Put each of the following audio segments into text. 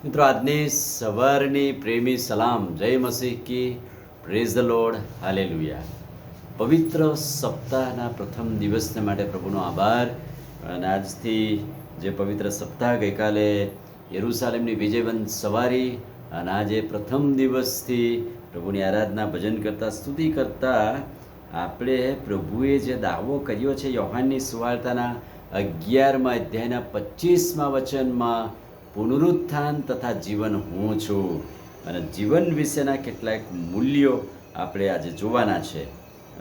મિત્રો, આજની સવારની પ્રેમી સલામ, જય મસીહ કી, પ્રેઝ ધ લોર્ડ, હાલેલુયા. પવિત્ર સપ્તાહના પ્રથમ દિવસને માટે પ્રભુનો આભાર. અને આજથી જે પવિત્ર સપ્તાહ, ગઈકાલે યરૂશાલેમની વિજયવંત સવારી, અને આજે પ્રથમ દિવસથી પ્રભુની આરાધના, ભજન કરતાં, સ્તુતિ કરતાં આપણે પ્રભુએ જે દાવો કર્યો છે યોહાનની સુવાર્તાના 11મા અધ્યાયના 25મા વચનમાં, પુનરુત્થાન તથા જીવન હું છું. અને જીવન વિશેના કેટલાક મૂલ્યો આપણે આજે જોવાના છે.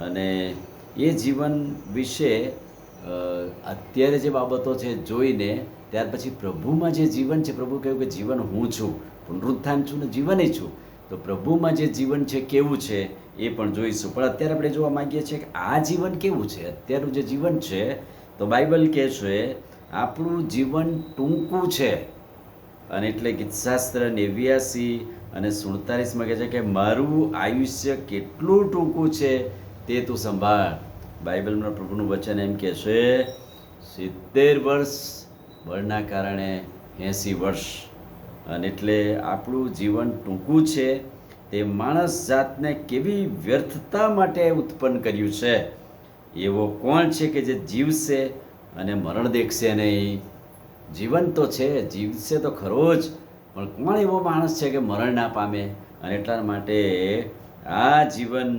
અને એ જીવન વિશે અત્યારે જે બાબતો છે જોઈને ત્યાર પછી પ્રભુમાં જે જીવન છે, પ્રભુ કહ્યું કે જીવન હું છું, પુનરુત્થાન છું ને જીવન છું. તો પ્રભુમાં જે જીવન છે કેવું છે એ પણ જોઈશું. પણ અત્યારે આપણે જોવા માંગીએ છીએ કે આ જીવન કેવું છે. અત્યારનું જે જીવન છે, તો બાઇબલ કહે છે આપણું જીવન ટૂંકું છે. અને એટલે ગીતશાસ્ત્ર 89 અને 47 કહે છે કે મારું આયુષ્ય કેટલું ટૂંકું છે તે તું સંભાળ. બાઇબલમાં પ્રભુનું વચન એમ કહે છે 70 વર્ષ, બળના કારણે 80 વર્ષ. અને એટલે આપણું જીવન ટૂંકું છે. તે માણસ જાતને કેવી વ્યર્થતા માટે ઉત્પન્ન કર્યું છે. એવો કોણ છે કે જે જીવશે અને મરણ દેખશે નહીં? જીવન તો છે, જીવશે તો ખરો જ, પણ કોણ એવો માણસ છે કે મરણ ના પામે? અને એટલા માટે આ જીવન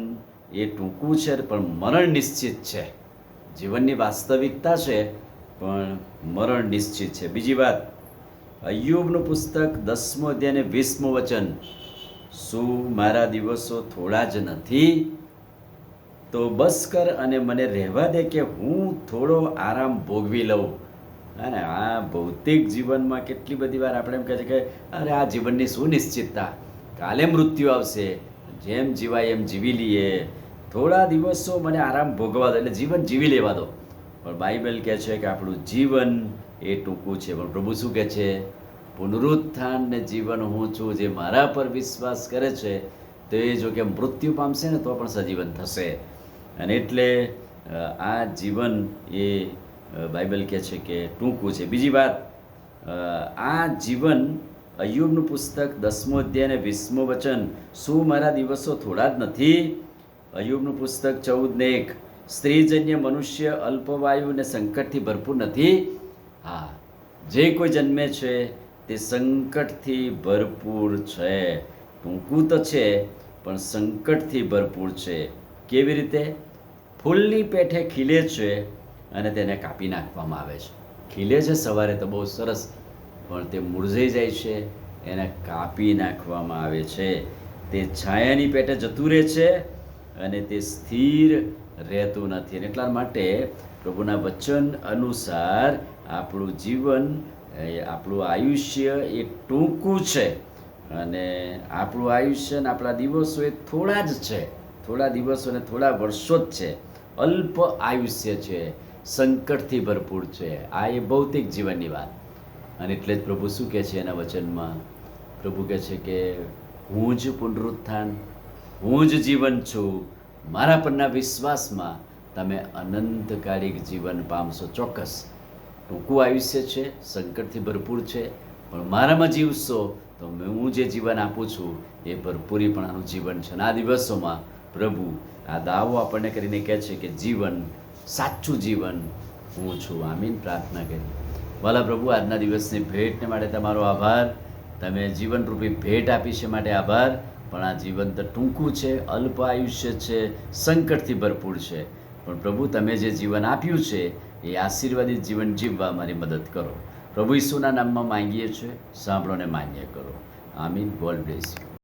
એ ટૂંકું છે, પણ મરણ નિશ્ચિત છે. જીવનની વાસ્તવિકતા છે, પણ મરણ નિશ્ચિત છે. બીજી વાત, અય્યુબનું પુસ્તક 10મો અધ્યાય અને 20મું વચન, શું મારા દિવસો થોડા જ નથી? તો બસ કર અને મને રહેવા દે કે હું થોડો આરામ ભોગવી લઉં. અને આ ભૌતિક જીવનમાં કેટલી બધી વાર આપણે એમ કહે છે કે અરે આ જીવનની શું નિશ્ચિતતા, કાલે મૃત્યુ આવશે, જેમ જીવાય એમ જીવી લઈએ, થોડા દિવસો મને આરામ ભોગવા દો, એટલે જીવન જીવી લેવા દો. પણ બાઇબલ કહે છે કે આપણું જીવન એ ટૂંકું છે. પણ પ્રભુ શું કહે છે? પુનરુત્થાન ને જીવન હું છું. જે મારા પર વિશ્વાસ કરે છે તે જો કે મૃત્યુ પામશે ને તો પણ સજીવન થશે. અને એટલે આ જીવન એ બાઇબલ કહે છે કે ટૂંકું છે. બીજી વાત, આ જીવન, અય્યુબનું પુસ્તક 10મો અધ્યાય અને 20મું વચન, શું મારા દિવસો થોડા જ નથી? અય્યુબનું પુસ્તક 14:1, સ્ત્રીજન્ય મનુષ્ય અલ્પવાયુ અને સંકટથી ભરપૂર નથી? હા, જે કોઈ જન્મે છે તે સંકટથી ભરપૂર છે. ટૂંકું તો છે, પણ સંકટથી ભરપૂર છે. કેવી રીતે? ફૂલની પેઠે ખીલે છે અને તેને કાપી નાખવામાં આવે છે. ખીલે છે સવારે તો બહુ સરસ, પણ તે મુરઝાઈ જાય છે, એને કાપી નાખવામાં આવે છે. તે છાયાની પેટે જતું રહે છે અને તે સ્થિર રહેતું નથી. અને એટલા માટે પ્રભુના વચન અનુસાર આપણું જીવન, આપણું આયુષ્ય એ ટૂંકું છે. અને આપણું આયુષ્ય ને આપણા દિવસો એ થોડા જ છે. થોડા દિવસો ને થોડા વર્ષો જ છે. અલ્પ આયુષ્ય છે, સંકટથી ભરપૂર છે. આ એ ભૌતિક જીવનની વાત. અને એટલે જ પ્રભુ શું કહે છે એના વચનમાં? પ્રભુ કહે છે કે હું જ પુનરુત્થાન, હું જ જીવન છું. મારા પરના વિશ્વાસમાં તમે અનંતકાલિક જીવન પામશો. ચોક્કસ ટૂંકું આયુષ્ય છે, સંકટથી ભરપૂર છે, પણ મારામાં જીવશો તો હું જે જીવન આપું છું એ ભરપૂરીપણાનું જીવન છે. અને આ દિવસોમાં પ્રભુ આ દાવો આપણને કરીને કહે છે કે જીવન, સાચું જીવન હું છું. આમીન. પ્રાર્થના કરી. વાલા પ્રભુ, આજના દિવસની ભેટને માટે તમારો આભાર. તમે જીવનરૂપી ભેટ આપી છે માટે આભાર. પણ આ જીવન તો ટૂંકું છે, અલ્પ આયુષ્ય છે, સંકટથી ભરપૂર છે. પણ પ્રભુ, તમે જે જીવન આપ્યું છે એ આશીર્વાદિત જીવન જીવવા મારી મદદ કરો. પ્રભુ ઈસુના નામમાં માંગીએ છીએ, સાંભળો ને માન્ય કરો. આમીન. God bless you.